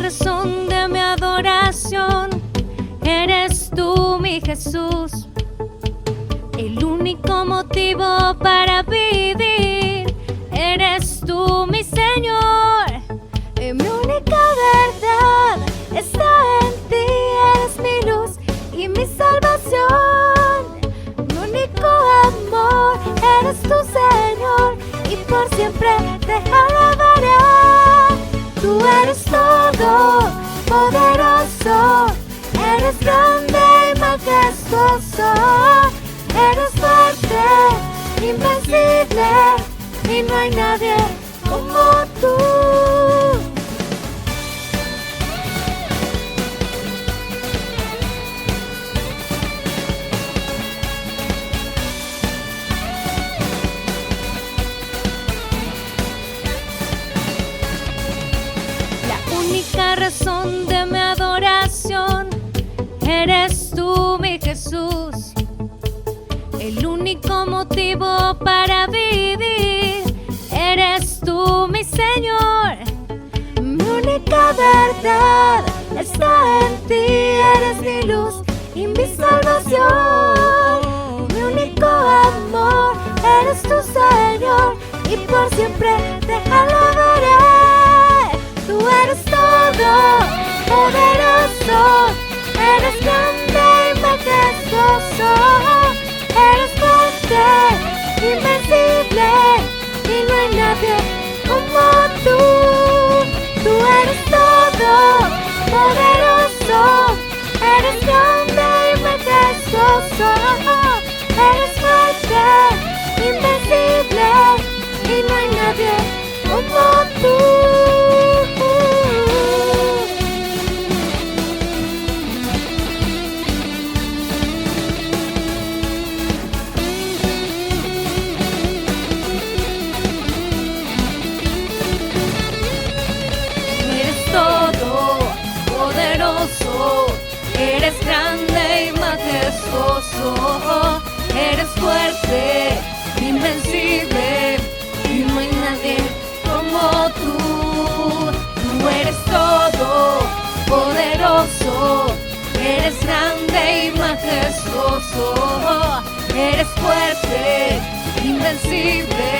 razón de mi adoración. Eres tú, mi Jesús, el único motivo para vivir. Eres tú, mi Señor, y mi única verdad está en ti. Eres mi luz y mi salvación, mi único amor. Eres tu Señor, y por siempre te alabaré. Tú eres todo poderoso, eres grande y majestuoso, eres fuerte, invencible, y no hay nadie como tú. La única razón de mi adoración eres tú, mi Jesús, el único motivo para vivir. Eres tú, mi Señor, mi única verdad está en ti. Eres mi luz y mi salvación, mi único amor. Eres tu Señor, y por siempre te alabaré. Tú eres todo poderoso, eres grande y majestuoso, eres fuerte, invencible, y no hay nadie como tú. Tú eres todo poderoso, eres grande y majestuoso, eres fuerte, invencible, y no hay nadie como tú. Eres grande y majestuoso, eres fuerte, invencible, y no hay nadie como tú. Tú eres todo poderoso, eres grande y majestuoso, eres fuerte, invencible,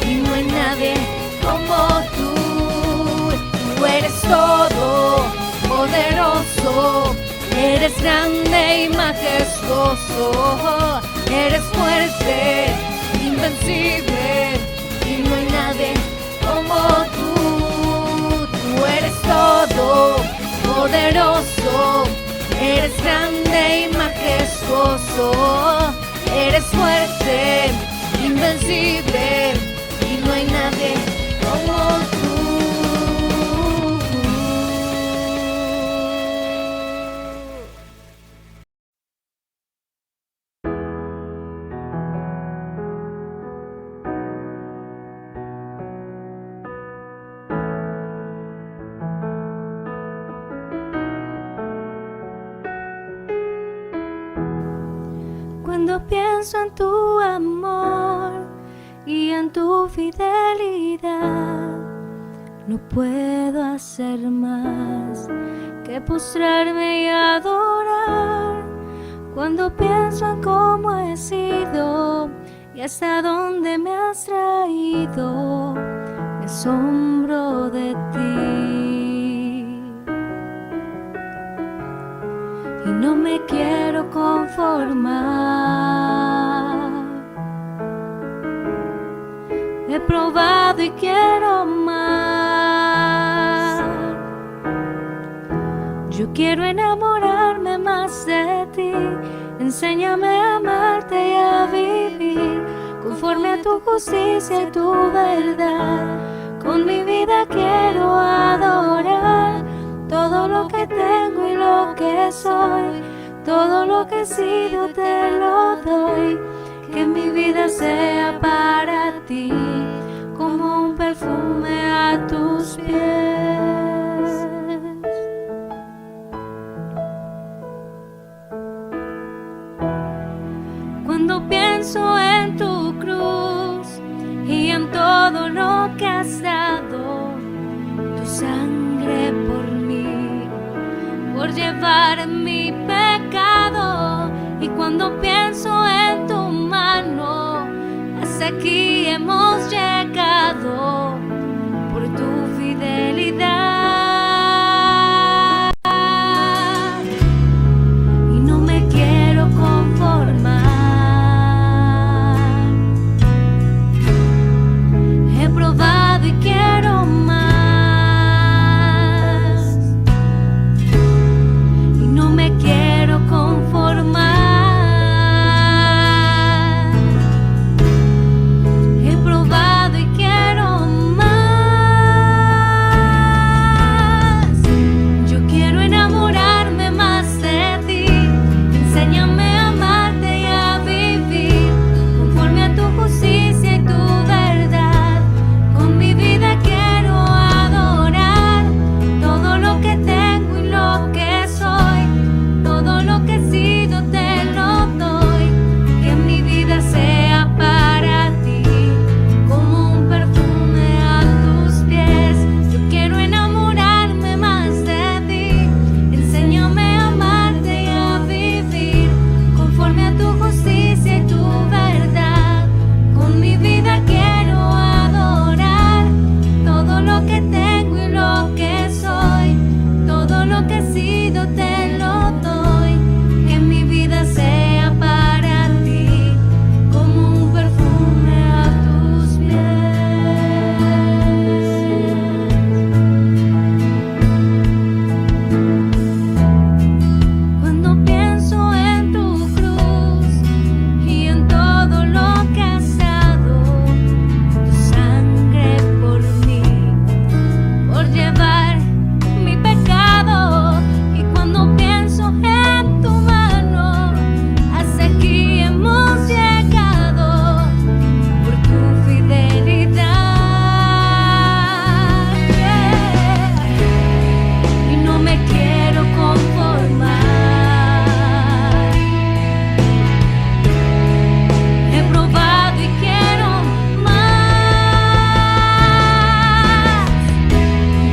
y no hay nadie como tú. Tú eres todo poderoso, eres grande y majestuoso, eres fuerte, invencible, y no hay nadie como tú. Tú eres todo poderoso, eres grande y majestuoso, eres fuerte, invencible, y no hay nadie como tú. Cuando pienso en tu amor y en tu fidelidad, no puedo hacer más que postrarme y adorar. Cuando pienso en cómo he sido y hasta dónde me has traído, me asombro de ti. Y no me quiero conformar. He probado y quiero más. Yo quiero enamorarme más de ti. Enséñame a amarte y a vivir conforme a tu justicia y tu verdad. Con mi vida quiero adorar todo lo que tengo y lo que soy, todo lo que he sido te lo doy. Que mi vida sea para ti como un perfume a tus pies. Cuando pienso en tu cruz y en todo lo que has dado, tu sangre por mí, llevar mi pecado. Y cuando pienso en tu mano, hasta aquí hemos llegado por tu fidelidad. Y no me quiero conformar. He probado y quiero más. Y no me quiero conformar. He probado y quiero más. Yo quiero enamorarme más de ti. Enséñame a amarte y a vivir conforme a tu justicia y tu verdad. Con mi vida quiero adorar todo lo que tengo y lo que soy. Todo lo que he sido te lo doy. Que mi vida sea para ti como un perfume a tus pies. Yo quiero enamorarme más de ti. Enséñame a amarte y a vivir conforme a tu justicia y tu verdad. Con mi vida quiero adorar todo lo que tengo y lo que soy. Todo lo que he sido te lo doy. Que mi vida sea para ti como un perfume a tus pies. Cuando pienso en tu cruz y en todo lo que has dado, tu sangre por mí, por llevar mi pecado. Y cuando pienso en tu mano, hasta aquí hemos llegado por tu fidelidad. Y no me quiero conformar. He probado y quiero más.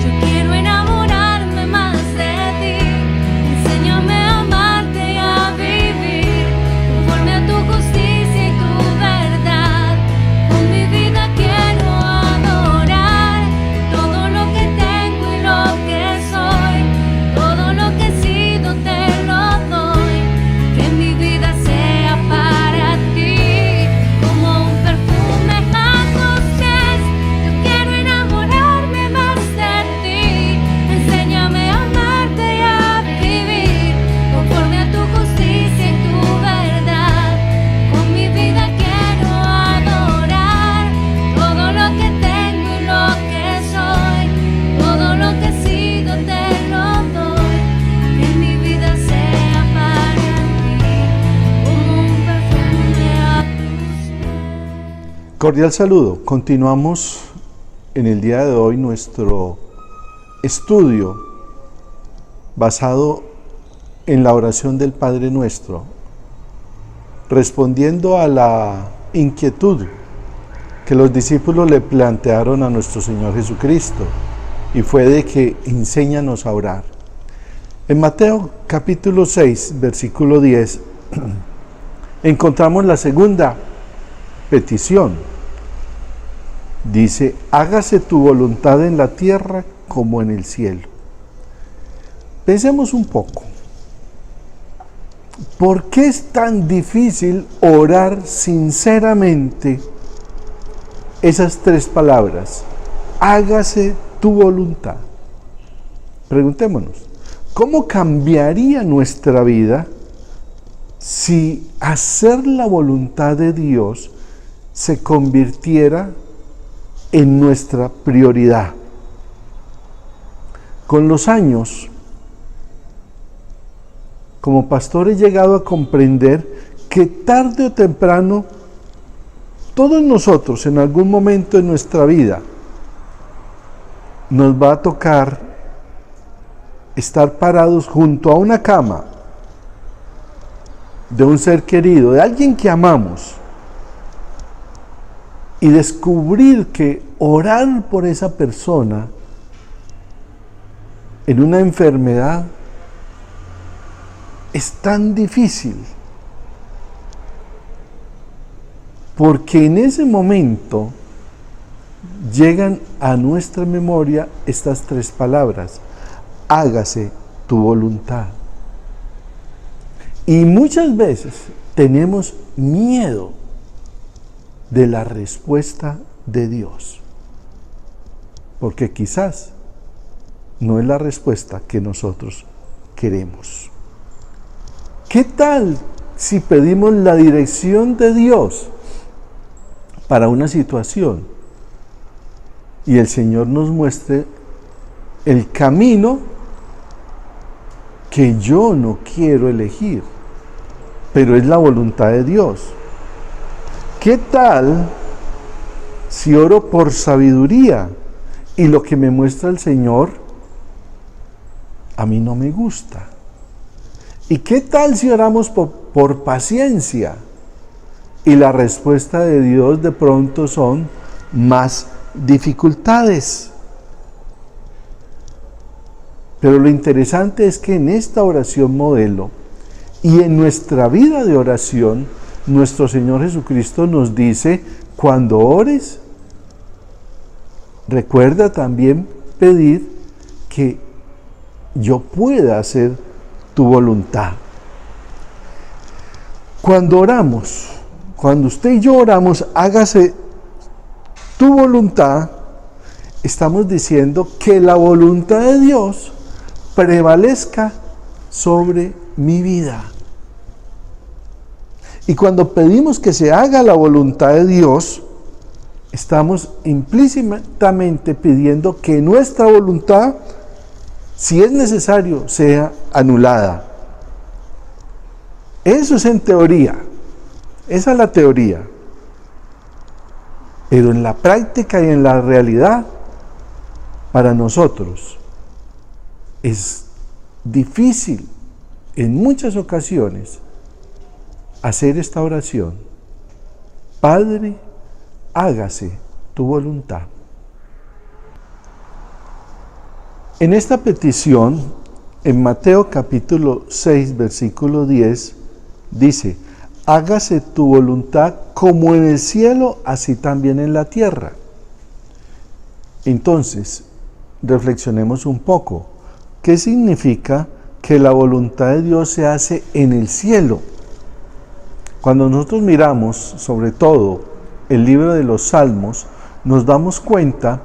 Yo quiero enamorarme más de ti. Enséñame a amarte y a vivir conforme a tu justicia y tu verdad. Con mi vida quiero adorar todo lo que tengo y lo que soy. Todo lo que he sido te lo doy. Que mi vida sea para ti como un perfume a tus pies. Yo quiero enamorarme más de ti. Enséñame a amarte y a vivir conforme a tu justicia y tu verdad. Con mi vida quiero adorar todo lo que tengo y lo que soy. Todo lo que he sido te lo doy. Que mi vida sea para ti como un perfume a tus pies. Cordial saludo. Continuamos en el día de hoy nuestro estudio basado en la oración del Padre Nuestro, respondiendo a la inquietud que los discípulos le plantearon a nuestro Señor Jesucristo, y fue de que enséñanos a orar. En Mateo capítulo 6, versículo 10, encontramos la segunda petición. Dice: hágase tu voluntad en la tierra como en el cielo. Pensemos un poco. ¿Por qué es tan difícil orar sinceramente esas tres palabras? Hágase tu voluntad. Preguntémonos, ¿cómo cambiaría nuestra vida si hacer la voluntad de Dios se convirtiera en nuestra prioridad? Con los años, como pastor, he llegado a comprender que tarde o temprano todos nosotros en algún momento de nuestra vida nos va a tocar estar parados junto a una cama de un ser querido, de alguien que amamos, y descubrir que orar por esa persona en una enfermedad es tan difícil, porque en ese momento llegan a nuestra memoria estas tres palabras: hágase tu voluntad. Y muchas veces tenemos miedo de la respuesta de Dios, porque quizás no es la respuesta que nosotros queremos. ¿Qué tal si pedimos la dirección de Dios para una situación y el Señor nos muestre el camino que yo no quiero elegir, pero es la voluntad de Dios? ¿Qué tal si oro por sabiduría y lo que me muestra el Señor a mí no me gusta? ¿Y qué tal si oramos por paciencia y la respuesta de Dios de pronto son más dificultades? Pero lo interesante es que en esta oración modelo y en nuestra vida de oración, nuestro Señor Jesucristo nos dice: cuando ores, recuerda también pedir que yo pueda hacer tu voluntad. Cuando oramos, cuando usted y yo oramos, hágase tu voluntad, estamos diciendo que la voluntad de Dios prevalezca sobre mi vida. Y cuando pedimos que se haga la voluntad de Dios, estamos implícitamente pidiendo que nuestra voluntad, si es necesario, sea anulada. Eso es en teoría, esa es la teoría. Pero en la práctica y en la realidad, para nosotros, es difícil en muchas ocasiones hacer esta oración: Padre, hágase tu voluntad. En esta petición, en Mateo capítulo 6, versículo 10, dice: hágase tu voluntad como en el cielo, así también en la tierra. Entonces, reflexionemos un poco. ¿Qué significa que la voluntad de Dios se hace en el cielo? Cuando nosotros miramos, sobre todo, el libro de los Salmos, nos damos cuenta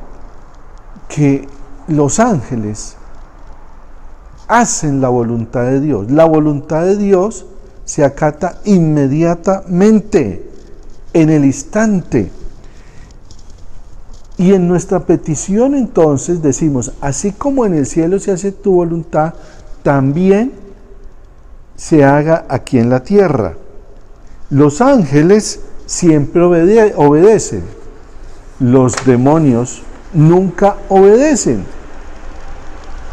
que los ángeles hacen la voluntad de Dios. La voluntad de Dios se acata inmediatamente, en el instante. Y en nuestra petición entonces decimos: así como en el cielo se hace tu voluntad, también se haga aquí en la tierra. Los ángeles siempre obedecen. Los demonios nunca obedecen.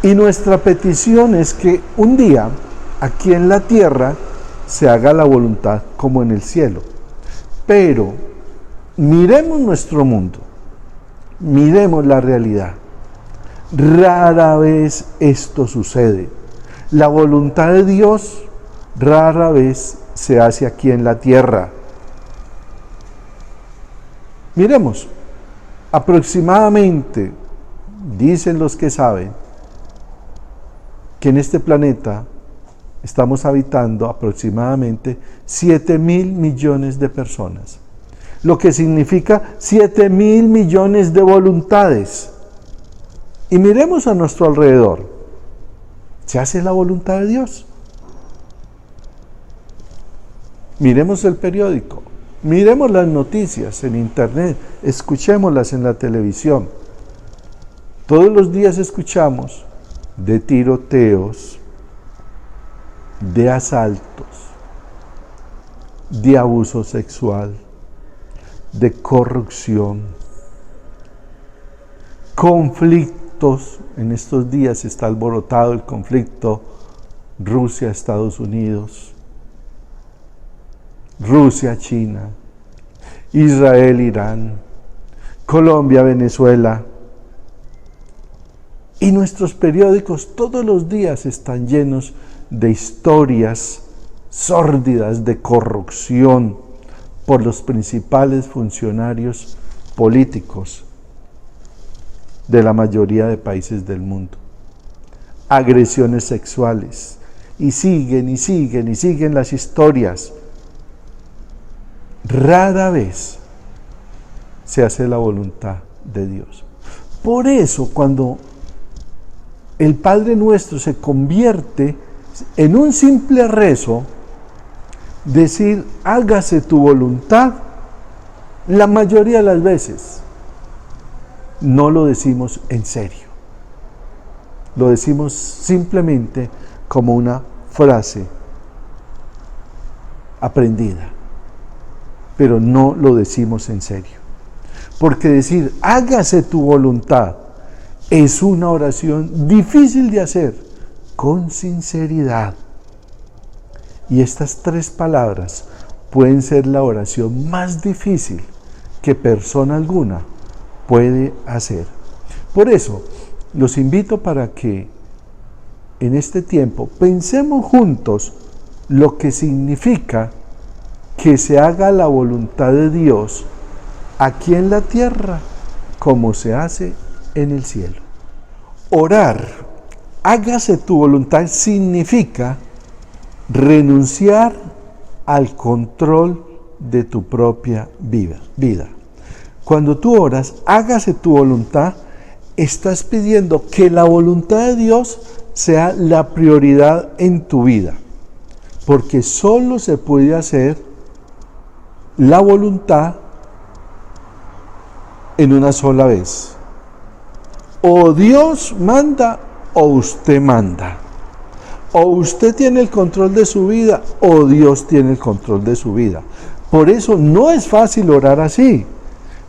Y nuestra petición es que un día, aquí en la tierra, se haga la voluntad como en el cielo. Pero miremos nuestro mundo, miremos la realidad. Rara vez esto sucede. La voluntad de Dios rara vez se hace aquí en la tierra. Miremos, aproximadamente, dicen los que saben, que en este planeta estamos habitando aproximadamente 7.000 millones de personas, lo que significa 7.000 millones de voluntades. Y miremos a nuestro alrededor. ¿Se hace la voluntad de Dios? Miremos el periódico, miremos las noticias en internet, escuchémoslas en la televisión. Todos los días escuchamos de tiroteos, de asaltos, de abuso sexual, de corrupción, conflictos. En estos días está alborotado el conflicto Rusia-Estados Unidos, Rusia-China, Israel-Irán, Colombia-Venezuela. Y nuestros periódicos todos los días están llenos de historias sórdidas de corrupción por los principales funcionarios políticos de la mayoría de países del mundo. Agresiones sexuales. Y siguen y siguen y siguen las historias. Rara vez se hace la voluntad de Dios. Por eso, cuando el Padre Nuestro se convierte en un simple rezo, decir, hágase tu voluntad, la mayoría de las veces no lo decimos en serio. Lo decimos simplemente como una frase aprendida, pero no lo decimos en serio. Porque decir, hágase tu voluntad, es una oración difícil de hacer con sinceridad. Y estas 3 palabras pueden ser la oración más difícil que persona alguna puede hacer. Por eso, los invito para que en este tiempo pensemos juntos lo que significa que se haga la voluntad de Dios aquí en la tierra como se hace en el cielo. Orar, hágase tu voluntad, significa renunciar al control de tu propia vida. Cuando tú oras, hágase tu voluntad, estás pidiendo que la voluntad de Dios sea la prioridad en tu vida, porque solo se puede hacer la voluntad en una sola vez. O Dios manda o usted manda. O usted tiene el control de su vida o Dios tiene el control de su vida. Por eso no es fácil orar así,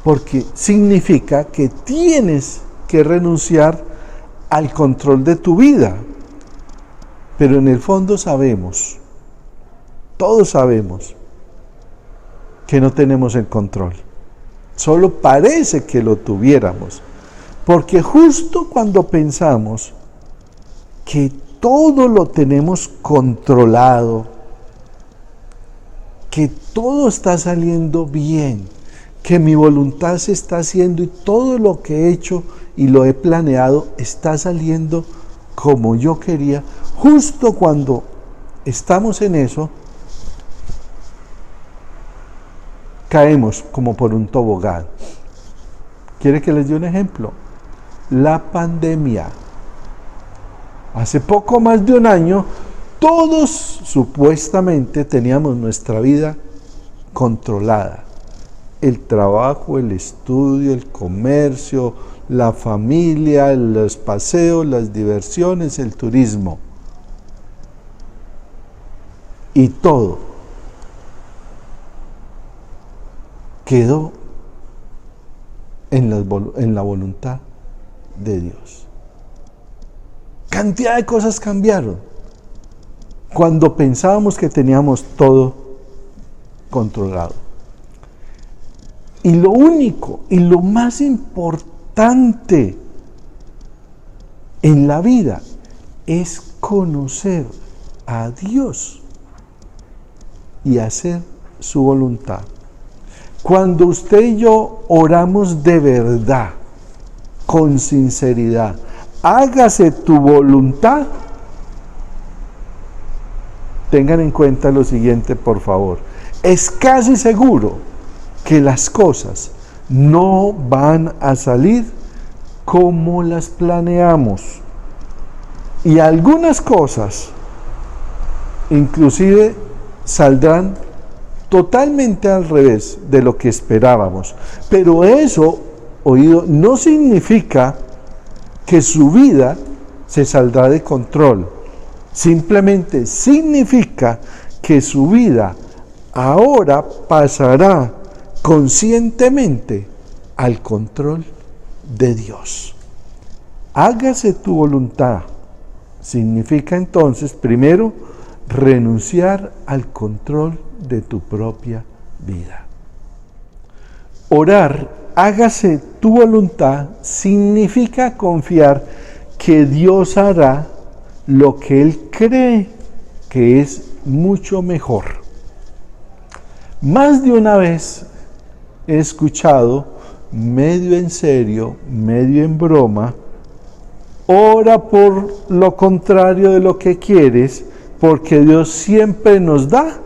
porque significa que tienes que renunciar al control de tu vida. Pero en el fondo sabemos, todos sabemos, que no tenemos el control. Solo parece que lo tuviéramos. Porque justo cuando pensamos que todo lo tenemos controlado, que todo está saliendo bien, que mi voluntad se está haciendo y todo lo que he hecho y lo he planeado está saliendo como yo quería, justo cuando estamos en eso, caemos como por un tobogán. ¿Quiere que les dé un ejemplo? La pandemia. Hace poco más de un año, todos supuestamente teníamos nuestra vida controlada. El trabajo, el estudio, el comercio, la familia, los paseos, las diversiones, el turismo. Y todo quedó en la voluntad de Dios. Cantidad de cosas cambiaron cuando pensábamos que teníamos todo controlado. Y lo único y lo más importante en la vida es conocer a Dios y hacer su voluntad. Cuando usted y yo oramos de verdad, con sinceridad, hágase tu voluntad, tengan en cuenta lo siguiente, por favor. Es casi seguro que las cosas no van a salir como las planeamos. Y algunas cosas, inclusive, saldrán totalmente al revés de lo que esperábamos. Pero eso, oído, no significa que su vida se saldrá de control. Simplemente significa que su vida ahora pasará conscientemente al control de Dios. Hágase tu voluntad. Significa entonces, primero, renunciar al control de tu propia vida. Orar, hágase tu voluntad, significa confiar que Dios hará lo que Él cree que es mucho mejor. Más de una vez he escuchado, medio en serio, medio en broma, ora por lo contrario de lo que quieres, porque Dios siempre nos da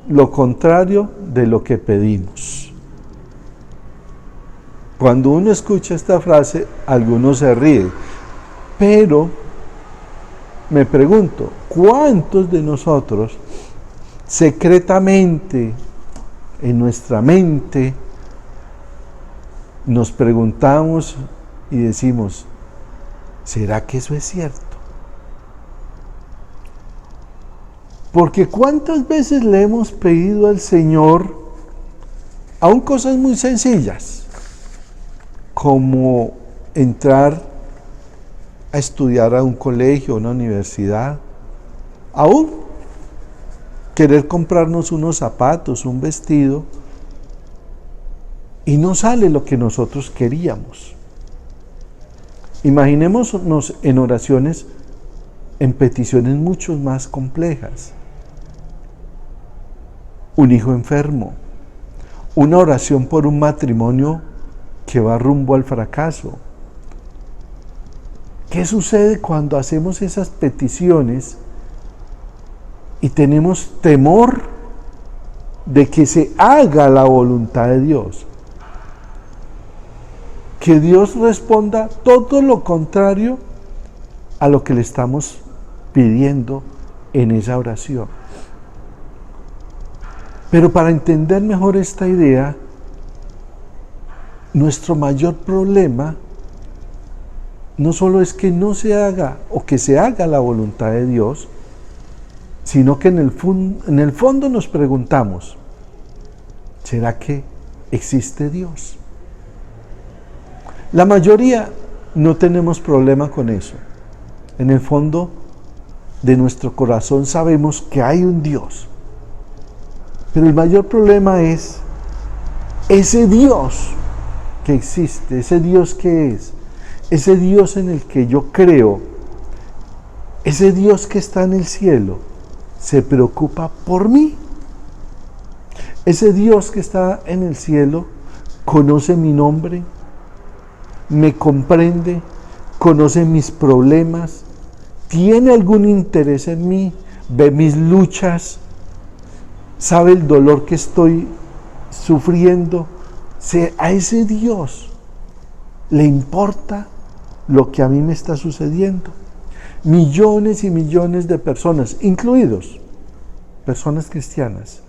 lo contrario de lo que pedimos. Cuando uno escucha esta frase, algunos se ríen, pero me pregunto, ¿cuántos de nosotros secretamente en nuestra mente nos preguntamos y decimos, ¿será que eso es cierto? Porque ¿cuántas veces le hemos pedido al Señor, aún cosas muy sencillas, como entrar a estudiar a un colegio, a una universidad, aún querer comprarnos unos zapatos, un vestido, y no sale lo que nosotros queríamos? Imaginémonos en oraciones, en peticiones mucho más complejas. Un hijo enfermo, una oración por un matrimonio que va rumbo al fracaso. ¿Qué sucede cuando hacemos esas peticiones y tenemos temor de que se haga la voluntad de Dios? Que Dios responda todo lo contrario a lo que le estamos pidiendo en esa oración. Pero para entender mejor esta idea, nuestro mayor problema no solo es que no se haga o que se haga la voluntad de Dios, sino que en el fondo nos preguntamos, ¿será que existe Dios? La mayoría no tenemos problema con eso. En el fondo de nuestro corazón sabemos que hay un Dios. Pero el mayor problema es ese Dios que existe, ese Dios que es, ese Dios en el que yo creo, ese Dios que está en el cielo, se preocupa por mí. Ese Dios que está en el cielo conoce mi nombre, me comprende, conoce mis problemas, tiene algún interés en mí, ve mis luchas, sabe el dolor que estoy sufriendo. A ese Dios le importa lo que a mí me está sucediendo. Millones y millones de personas, incluidos personas cristianas,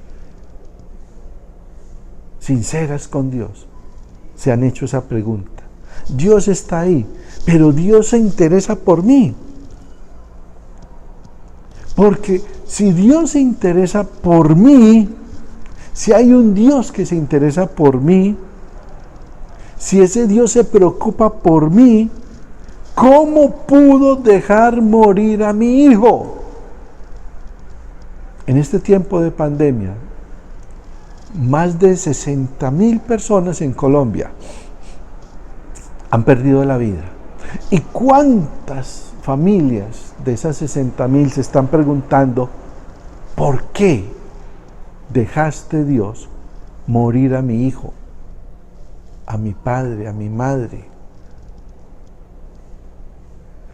sinceras con Dios, se han hecho esa pregunta. Dios está ahí, pero Dios se interesa por mí. Porque si Dios se interesa por mí, si hay un Dios que se interesa por mí, si ese Dios se preocupa por mí, ¿cómo pudo dejar morir a mi hijo? En este tiempo de pandemia, más de 60,000 personas en Colombia han perdido la vida. ¿Y cuántas familias de esas 60,000 se están preguntando, ¿por qué dejaste, Dios, morir a mi hijo, a mi padre, a mi madre,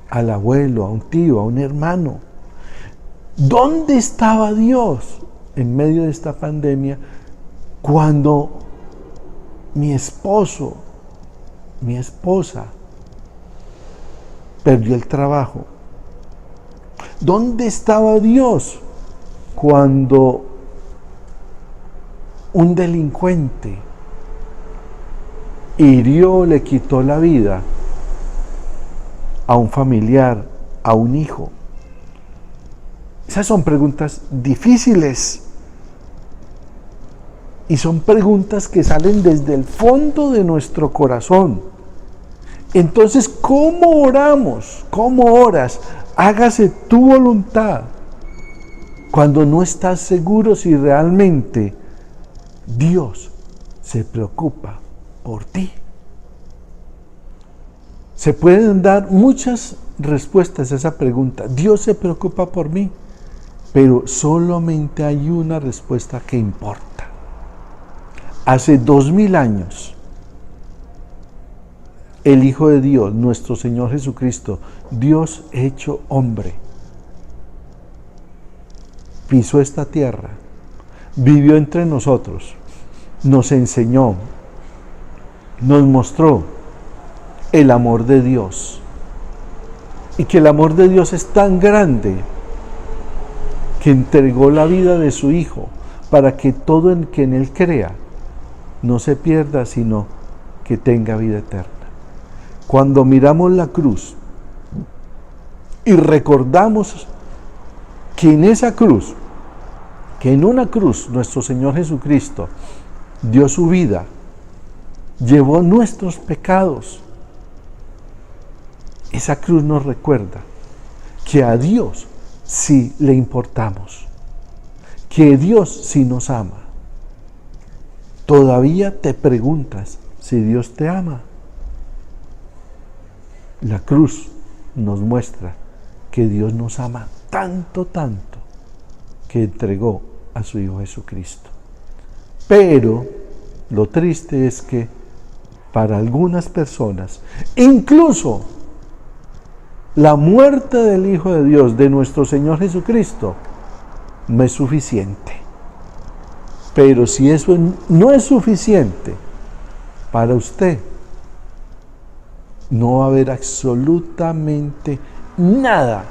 al abuelo, a un tío, a un hermano? ¿Dónde estaba Dios en medio de esta pandemia cuando mi esposo, mi esposa perdió el trabajo? ¿Dónde estaba Dios cuando un delincuente hirió, le quitó la vida a un familiar, a un hijo? Esas son preguntas difíciles y son preguntas que salen desde el fondo de nuestro corazón. Entonces, ¿cómo oramos? ¿Cómo oras? Hágase tu voluntad cuando no estás seguro si realmente Dios se preocupa por ti. Se pueden dar muchas respuestas a esa pregunta. ¿Dios se preocupa por mí? Pero solamente hay una respuesta que importa. Hace 2000 años, el Hijo de Dios, nuestro Señor Jesucristo, Dios hecho hombre, pisó esta tierra, vivió entre nosotros, nos enseñó, nos mostró el amor de Dios. Y que el amor de Dios es tan grande que entregó la vida de su Hijo para que todo el que en Él crea no se pierda, sino que tenga vida eterna. Cuando miramos la cruz y recordamos que en esa cruz, que en una cruz nuestro Señor Jesucristo dio su vida, llevó nuestros pecados, esa cruz nos recuerda que a Dios sí le importamos, que Dios sí nos ama. Todavía te preguntas si Dios te ama. La cruz nos muestra que Dios nos ama tanto, tanto, que entregó a su Hijo Jesucristo. Pero lo triste es que para algunas personas, incluso la muerte del Hijo de Dios, de nuestro Señor Jesucristo, no es suficiente. Pero si eso no es suficiente para usted, no va a haber absolutamente nada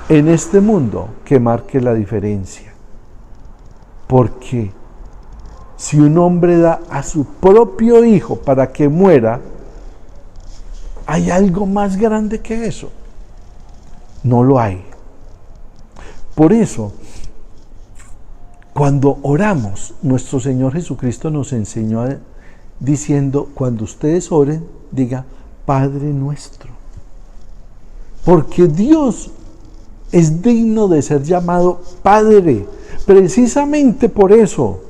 en este mundo que marque la diferencia. Porque si un hombre da a su propio hijo para que muera, ¿hay algo más grande que eso? No lo hay. Por eso, cuando oramos, nuestro Señor Jesucristo nos enseñó diciendo, cuando ustedes oren, diga, Padre nuestro. Porque Dios es digno de ser llamado Padre, precisamente por eso.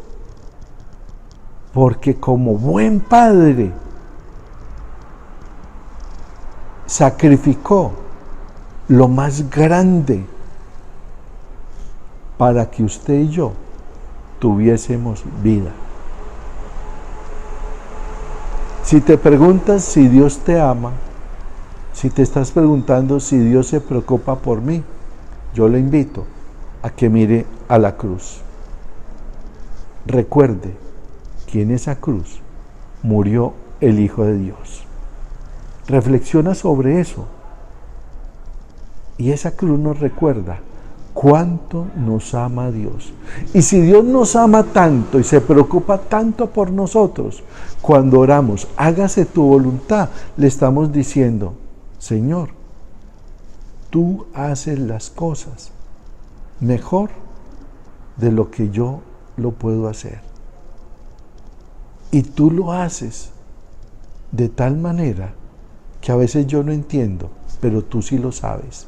Porque como buen Padre, sacrificó lo más grande para que usted y yo tuviésemos vida. Si te preguntas si Dios te ama, si te estás preguntando si Dios se preocupa por mí, yo le invito a que mire a la cruz. Recuerde que en esa cruz murió el Hijo de Dios. Reflexiona sobre eso. Y esa cruz nos recuerda cuánto nos ama Dios. Y si Dios nos ama tanto y se preocupa tanto por nosotros, cuando oramos, hágase tu voluntad, le estamos diciendo, Señor, tú haces las cosas mejor de lo que yo lo puedo hacer. Y tú lo haces de tal manera que a veces yo no entiendo, pero tú sí lo sabes.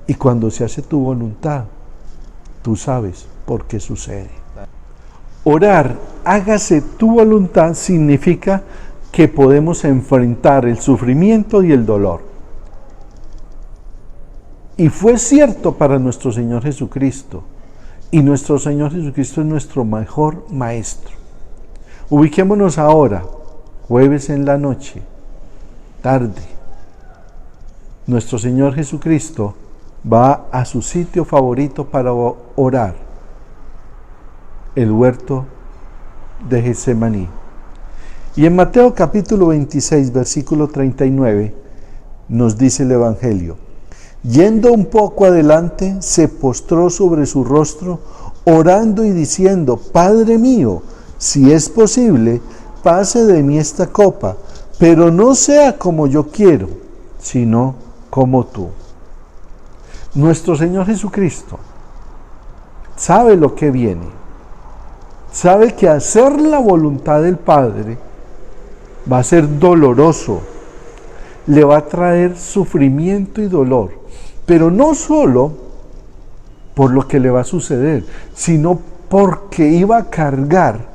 Y cuando se hace tu voluntad, tú sabes por qué sucede. Orar, hágase tu voluntad, significa que podemos enfrentar el sufrimiento y el dolor. Y fue cierto para nuestro Señor Jesucristo. Y nuestro Señor Jesucristo es nuestro mejor maestro. Ubiquémonos ahora, jueves en la noche, tarde. Nuestro Señor Jesucristo va a su sitio favorito para orar, el huerto de Getsemaní. Y en Mateo capítulo 26, versículo 39, nos dice el Evangelio, yendo un poco adelante, se postró sobre su rostro, orando y diciendo, Padre mío, si es posible, pase de mí esta copa, pero no sea como yo quiero, sino como tú. Nuestro Señor Jesucristo sabe lo que viene, sabe que hacer la voluntad del Padre va a ser doloroso, le va a traer sufrimiento y dolor, pero no solo por lo que le va a suceder, sino porque iba a cargar,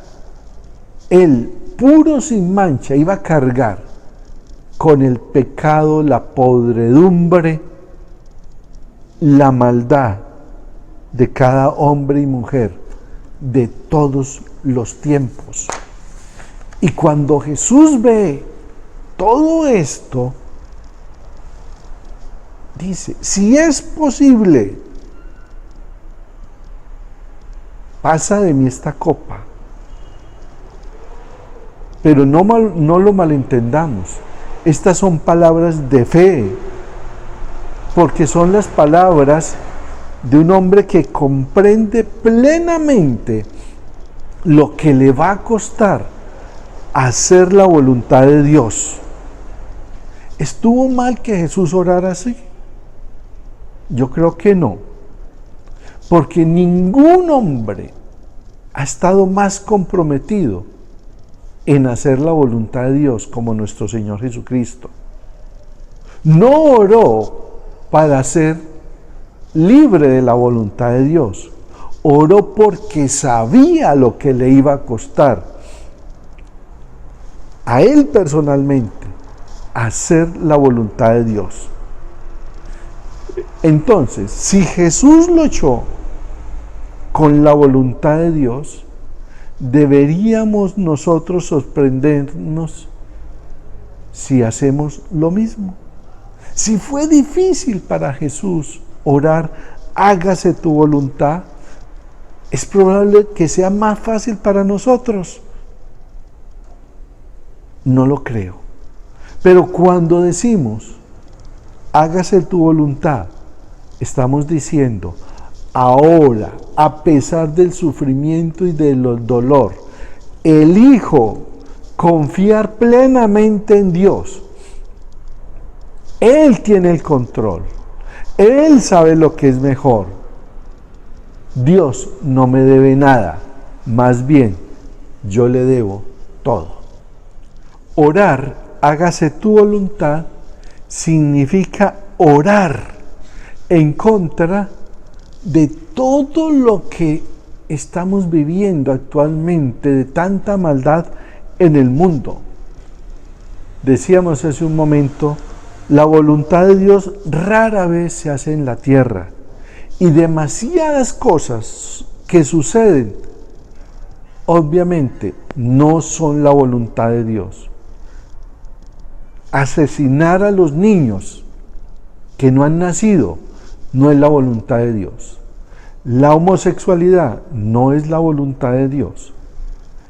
él puro sin mancha, iba a cargar con el pecado, la podredumbre, la maldad de cada hombre y mujer de todos los tiempos. Y cuando Jesús ve todo esto, dice, si es posible, pasa de mí esta copa. Pero no lo malentendamos. Estas son palabras de fe, porque son las palabras de un hombre que comprende plenamente lo que le va a costar hacer la voluntad de Dios. ¿Estuvo mal que Jesús orara así? Yo creo que no, porque ningún hombre ha estado más comprometido en hacer la voluntad de Dios como nuestro Señor Jesucristo. No oró para ser libre de la voluntad de Dios, oró porque sabía lo que le iba a costar a él personalmente hacer la voluntad de Dios. Entonces, si Jesús lo echó con la voluntad de Dios, deberíamos nosotros sorprendernos si hacemos lo mismo. Si fue difícil para Jesús orar, hágase tu voluntad, es probable que sea más fácil para nosotros. No lo creo. Pero cuando decimos, hágase tu voluntad, estamos diciendo, ahora, a pesar del sufrimiento y del dolor, elijo confiar plenamente en Dios. Él tiene el control. Él sabe lo que es mejor. Dios no me debe nada. Más bien, yo le debo todo. Orar, hágase tu voluntad, significa orar en contra de todo lo que estamos viviendo actualmente, de tanta maldad en el mundo. Decíamos hace un momento, la voluntad de Dios rara vez se hace en la tierra, y demasiadas cosas que suceden, obviamente, no son la voluntad de Dios. Asesinar a los niños que no han nacido no es la voluntad de Dios. La homosexualidad no es la voluntad de Dios.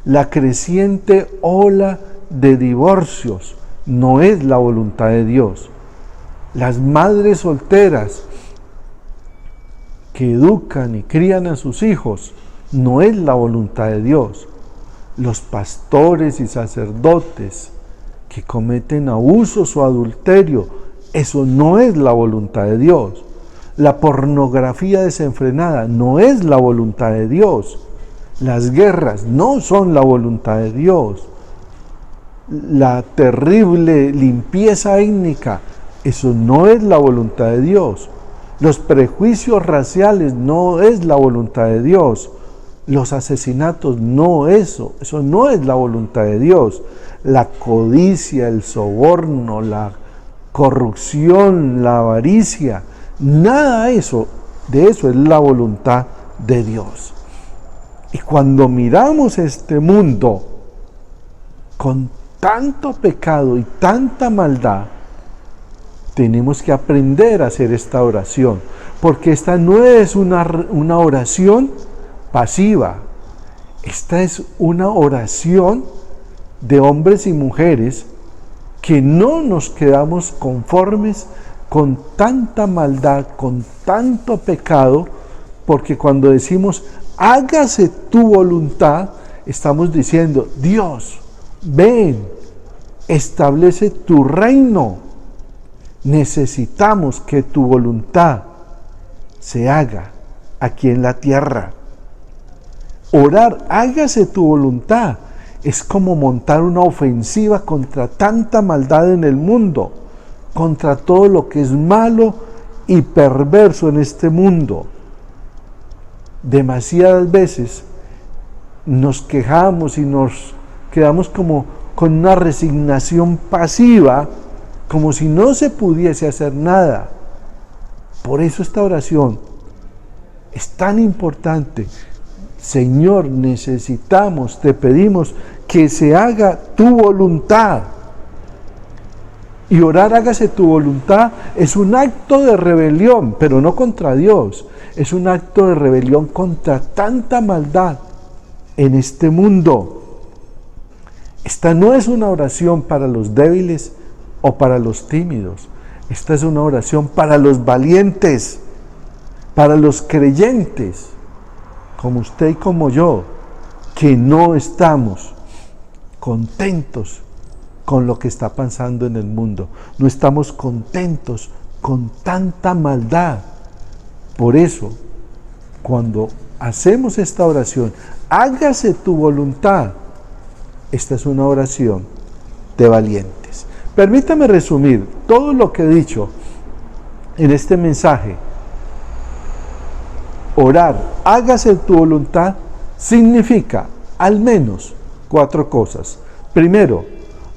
La creciente ola de divorcios no es la voluntad de Dios. Las madres solteras que educan y crían a sus hijos no es la voluntad de Dios. Los pastores y sacerdotes que cometen abusos o adulterio, eso no es la voluntad de Dios. La pornografía desenfrenada no es la voluntad de Dios. Las guerras no son la voluntad de Dios. La terrible limpieza étnica, eso no es la voluntad de Dios. Los prejuicios raciales no es la voluntad de Dios. Los asesinatos no, eso no es la voluntad de Dios. La codicia, el soborno, la corrupción, la avaricia, nada de eso es la voluntad de Dios. Y cuando miramos este mundo con tanto pecado y tanta maldad, tenemos que aprender a hacer esta oración, porque esta no es una oración pasiva, esta es una oración de hombres y mujeres que no nos quedamos conformes con tanta maldad, con tanto pecado, porque cuando decimos hágase tu voluntad, estamos diciendo, Dios, ven, establece tu reino. Necesitamos que tu voluntad se haga aquí en la tierra. Orar, hágase tu voluntad, es como montar una ofensiva contra tanta maldad en el mundo, contra todo lo que es malo y perverso en este mundo. Demasiadas veces nos quejamos y nos quedamos como con una resignación pasiva, como si no se pudiese hacer nada. Por eso esta oración Es tan importante. Señor, necesitamos, te pedimos que se haga tu voluntad. Y orar, hágase tu voluntad, es un acto de rebelión, pero no contra Dios. Es un acto de rebelión contra tanta maldad en este mundo. Esta no es una oración para los débiles o para los tímidos. Esta es una oración para los valientes, para los creyentes, como usted y como yo, que no estamos contentos con lo que está pasando en el mundo. No estamos contentos con tanta maldad. Por eso, cuando hacemos esta oración, hágase tu voluntad, esta es una oración de valientes. Permítame resumir todo lo que he dicho en este mensaje. Orar, hágase tu voluntad, significa al menos 4 cosas. Primero,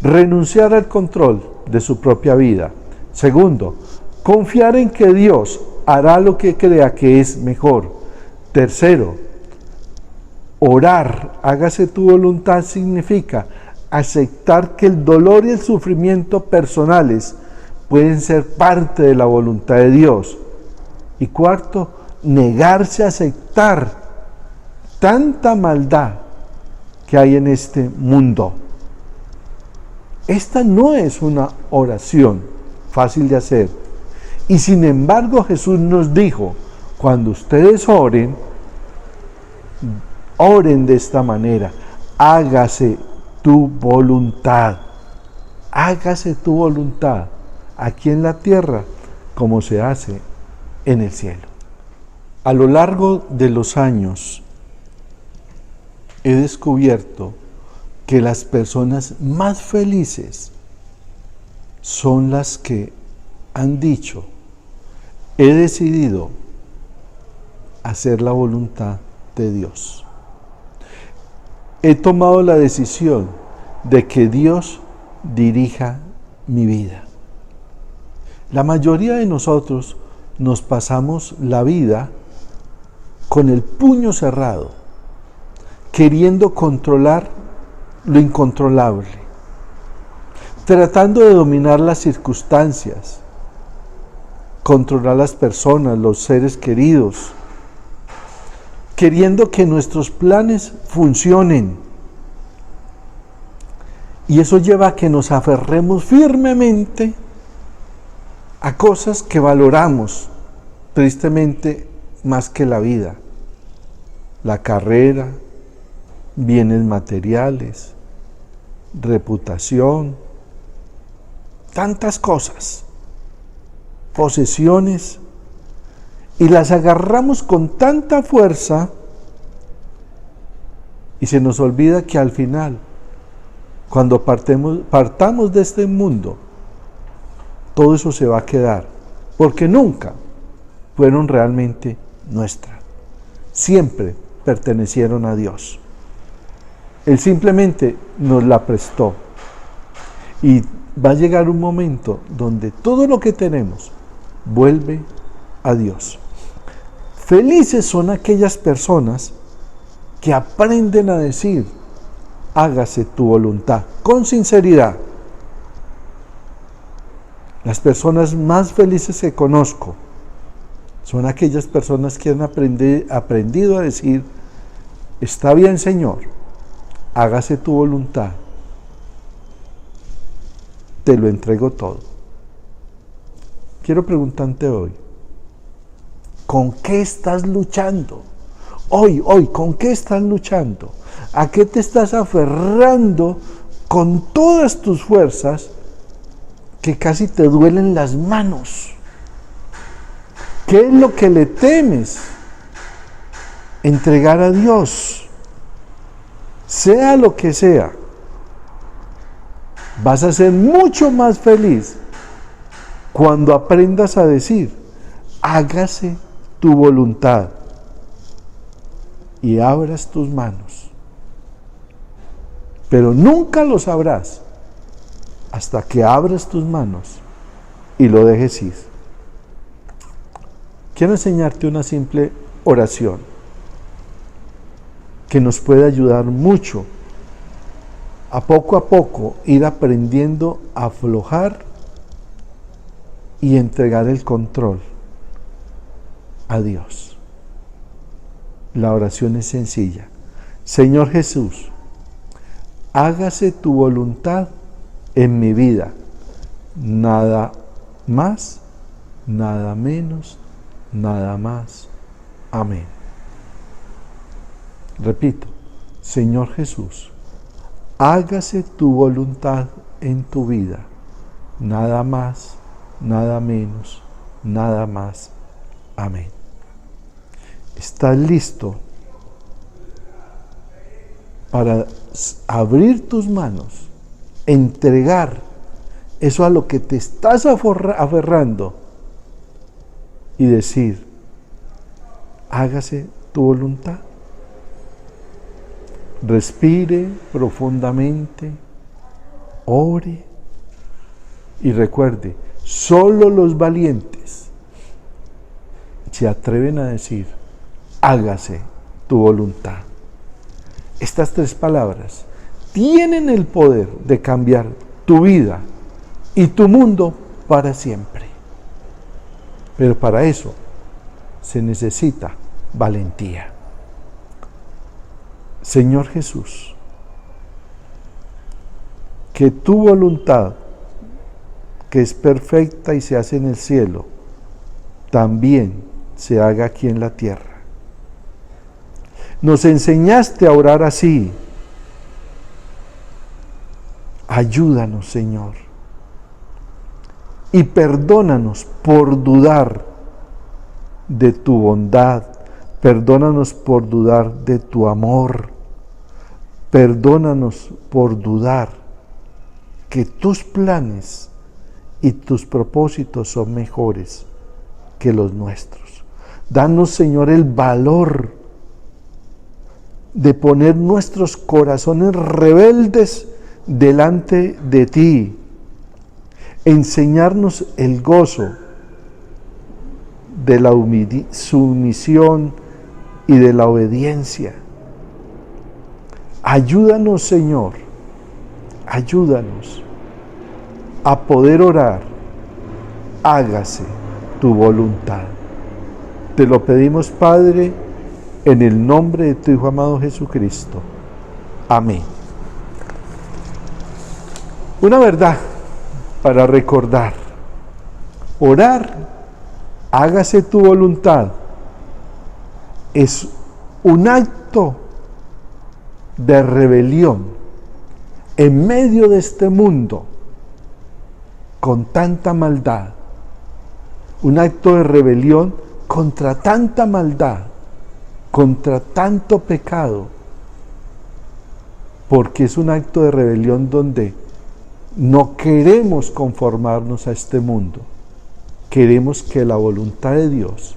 renunciar al control de su propia vida. Segundo, confiar en que Dios hará lo que crea que es mejor. Tercero, orar, hágase tu voluntad, significa aceptar que el dolor y el sufrimiento personales pueden ser parte de la voluntad de Dios. Y cuarto, negarse a aceptar tanta maldad que hay en este mundo. Esta no es una oración fácil de hacer. Y sin embargo Jesús nos dijo, cuando ustedes oren, oren de esta manera, hágase tu voluntad, hágase tu voluntad, aquí en la tierra como se hace en el cielo. A lo largo de los años he descubierto que las personas más felices son las que han dicho, he decidido hacer la voluntad de Dios. He tomado la decisión de que Dios dirija mi vida. La mayoría de nosotros nos pasamos la vida con el puño cerrado, queriendo controlar lo incontrolable, tratando de dominar las circunstancias, controlar las personas, los seres queridos, queriendo que nuestros planes funcionen. Y eso lleva a que nos aferremos firmemente a cosas que valoramos, tristemente, más que la vida. La carrera, bienes materiales, reputación, tantas cosas, posesiones, y las agarramos con tanta fuerza y se nos olvida que al final, cuando partamos de este mundo, todo eso se va a quedar, porque nunca fueron realmente nuestras, siempre pertenecieron a Dios. Él simplemente nos la prestó. Y va a llegar un momento donde todo lo que tenemos vuelve a Dios. Felices son aquellas personas que aprenden a decir, hágase tu voluntad, con sinceridad. Las personas más felices que conozco son aquellas personas que han aprendido a decir, está bien, Señor, hágase tu voluntad, te lo entrego todo. Quiero preguntarte hoy, ¿con qué estás luchando? Hoy, ¿con qué estás luchando? ¿A qué te estás aferrando con todas tus fuerzas que casi te duelen las manos? ¿Qué es lo que le temes entregar a Dios? Sea lo que sea, vas a ser mucho más feliz cuando aprendas a decir, hágase tu voluntad, y abras tus manos. Pero nunca lo sabrás hasta que abras tus manos y lo dejes ir. Quiero enseñarte una simple oración que nos puede ayudar mucho a poco ir aprendiendo a aflojar y entregar el control a Dios. La oración es sencilla. Señor Jesús, hágase tu voluntad en mi vida. Nada más, nada menos, nada más. Amén. Repito, Señor Jesús, hágase tu voluntad en tu vida. Nada más, nada menos, nada más. Amén. ¿Estás listo para abrir tus manos, entregar eso a lo que te estás aferrando y decir, hágase tu voluntad? Respire profundamente, ore y recuerde, solo los valientes se atreven a decir, hágase tu voluntad. Estas 3 palabras tienen el poder de cambiar tu vida y tu mundo para siempre. Pero para eso se necesita valentía. Señor Jesús, que tu voluntad, que es perfecta y se hace en el cielo, también se haga aquí en la tierra. Nos enseñaste a orar así. Ayúdanos, Señor, y perdónanos por dudar de tu bondad, perdónanos por dudar de tu amor, perdónanos por dudar que tus planes y tus propósitos son mejores que los nuestros. Danos, Señor, el valor de poner nuestros corazones rebeldes delante de ti, enseñarnos el gozo de la sumisión y de la obediencia. Ayúdanos, Señor, ayúdanos a poder orar, hágase tu voluntad. Te lo pedimos, Padre, en el nombre de tu Hijo amado Jesucristo. Amén. Una verdad para recordar: orar, hágase tu voluntad, es un acto de rebelión en medio de este mundo con tanta maldad, un acto de rebelión contra tanta maldad, contra tanto pecado, porque es un acto de rebelión donde no queremos conformarnos a este mundo, queremos que la voluntad de Dios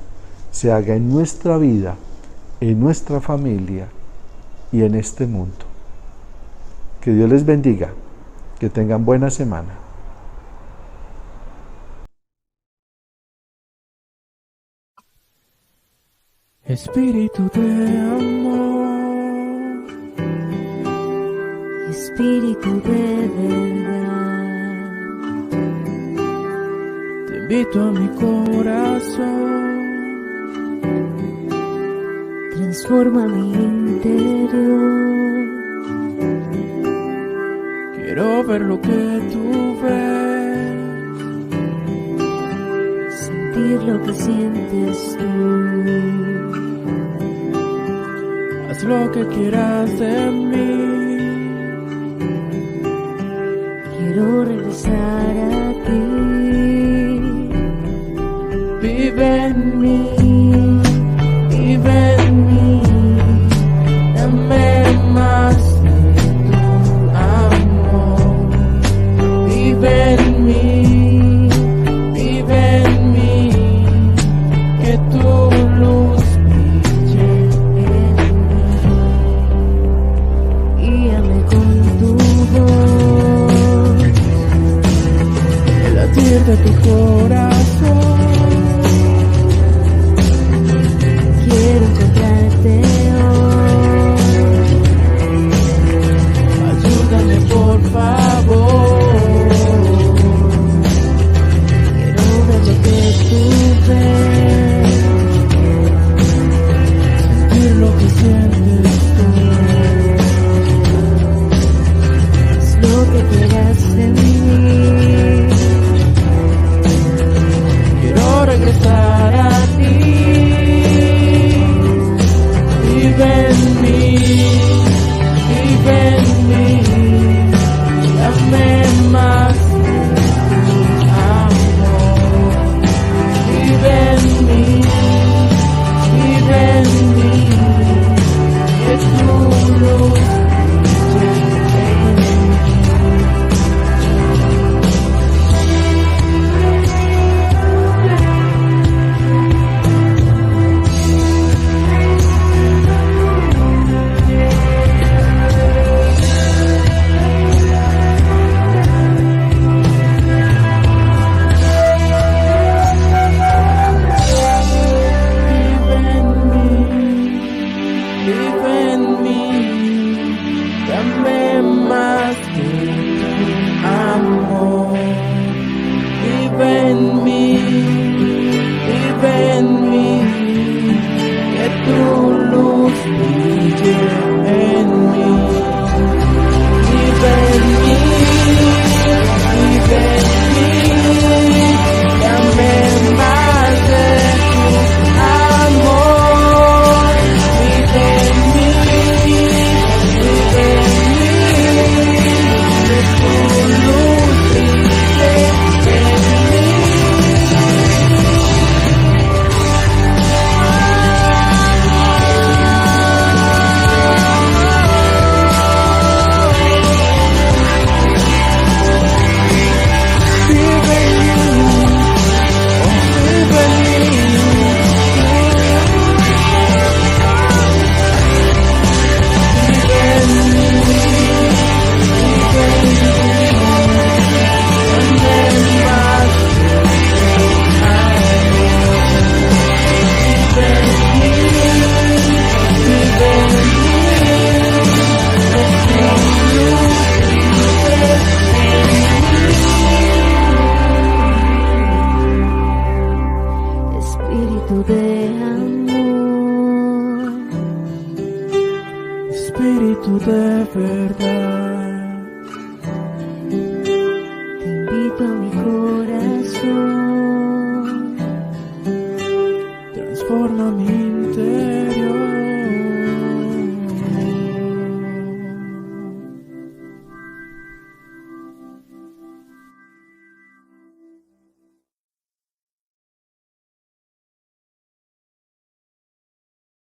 se haga en nuestra vida, en nuestra familia y en este mundo. Que Dios les bendiga, que tengan buena semana. Espíritu de amor, Espíritu de verdad, te invito a mi corazón, transforma mi interior. quiero ver lo que tú ves, Sentir lo que sientes tú. haz lo que quieras de mí, Quiero regresar a ti. vive en mí, Vive en mí, dame más de tu amor. vive en mí, que tu luz brille En mí, guíame con tu voz. el latir de tu corazón, Quiero luz vive en mí, dame más de tu amor. Vive en mí, que tu luz brille en mí. Vive en mí, dame más de tu amor. Vive en mí, que tu luz brille en mí. Espíritu de amor, Espíritu de verdad, te invito a mi corazón, transforma mi interior.